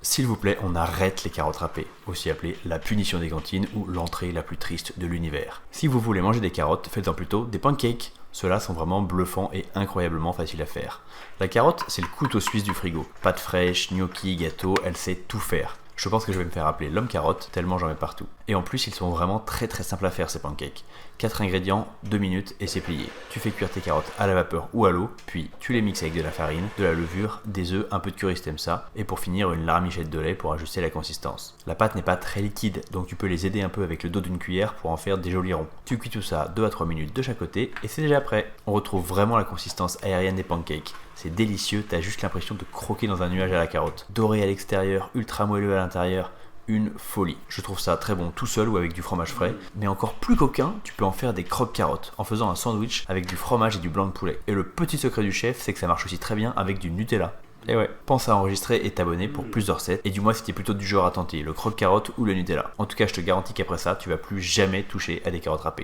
S'il vous plaît, on arrête les carottes râpées, aussi appelées la punition des cantines ou l'entrée la plus triste de l'univers. Si vous voulez manger des carottes, faites-en plutôt des pancakes. Ceux-là sont vraiment bluffants et incroyablement faciles à faire. La carotte, c'est le couteau suisse du frigo. Pâte fraîche, gnocchi, gâteau, elle sait tout faire. Je pense que je vais me faire appeler l'homme carotte tellement j'en mets partout. Et en plus, ils sont vraiment très simples à faire ces pancakes. 4 ingrédients, 2 minutes et c'est plié. Tu fais cuire tes carottes à la vapeur ou à l'eau, puis tu les mixes avec de la farine, de la levure, des œufs, un peu de curry si t'aimes ça, et pour finir une larmichette de lait pour ajuster la consistance. La pâte n'est pas très liquide, donc tu peux les aider un peu avec le dos d'une cuillère pour en faire des jolis ronds. Tu cuis tout ça 2 à 3 minutes de chaque côté et c'est déjà prêt. On retrouve vraiment la consistance aérienne des pancakes. C'est délicieux, t'as juste l'impression de croquer dans un nuage à la carotte. Doré à l'extérieur, ultra moelleux à l'intérieur. Une folie. Je trouve ça très bon tout seul ou avec du fromage frais, mais encore plus coquin, tu peux en faire des croque-carottes en faisant un sandwich avec du fromage et du blanc de poulet. Et le petit secret du chef, c'est que ça marche aussi très bien avec du Nutella. Et ouais, pense à enregistrer et t'abonner pour plus de recettes, et dis-moi si t'es plutôt du genre à tenter le croque-carotte ou le Nutella. En tout cas, je te garantis qu'après ça, tu vas plus jamais toucher à des carottes râpées.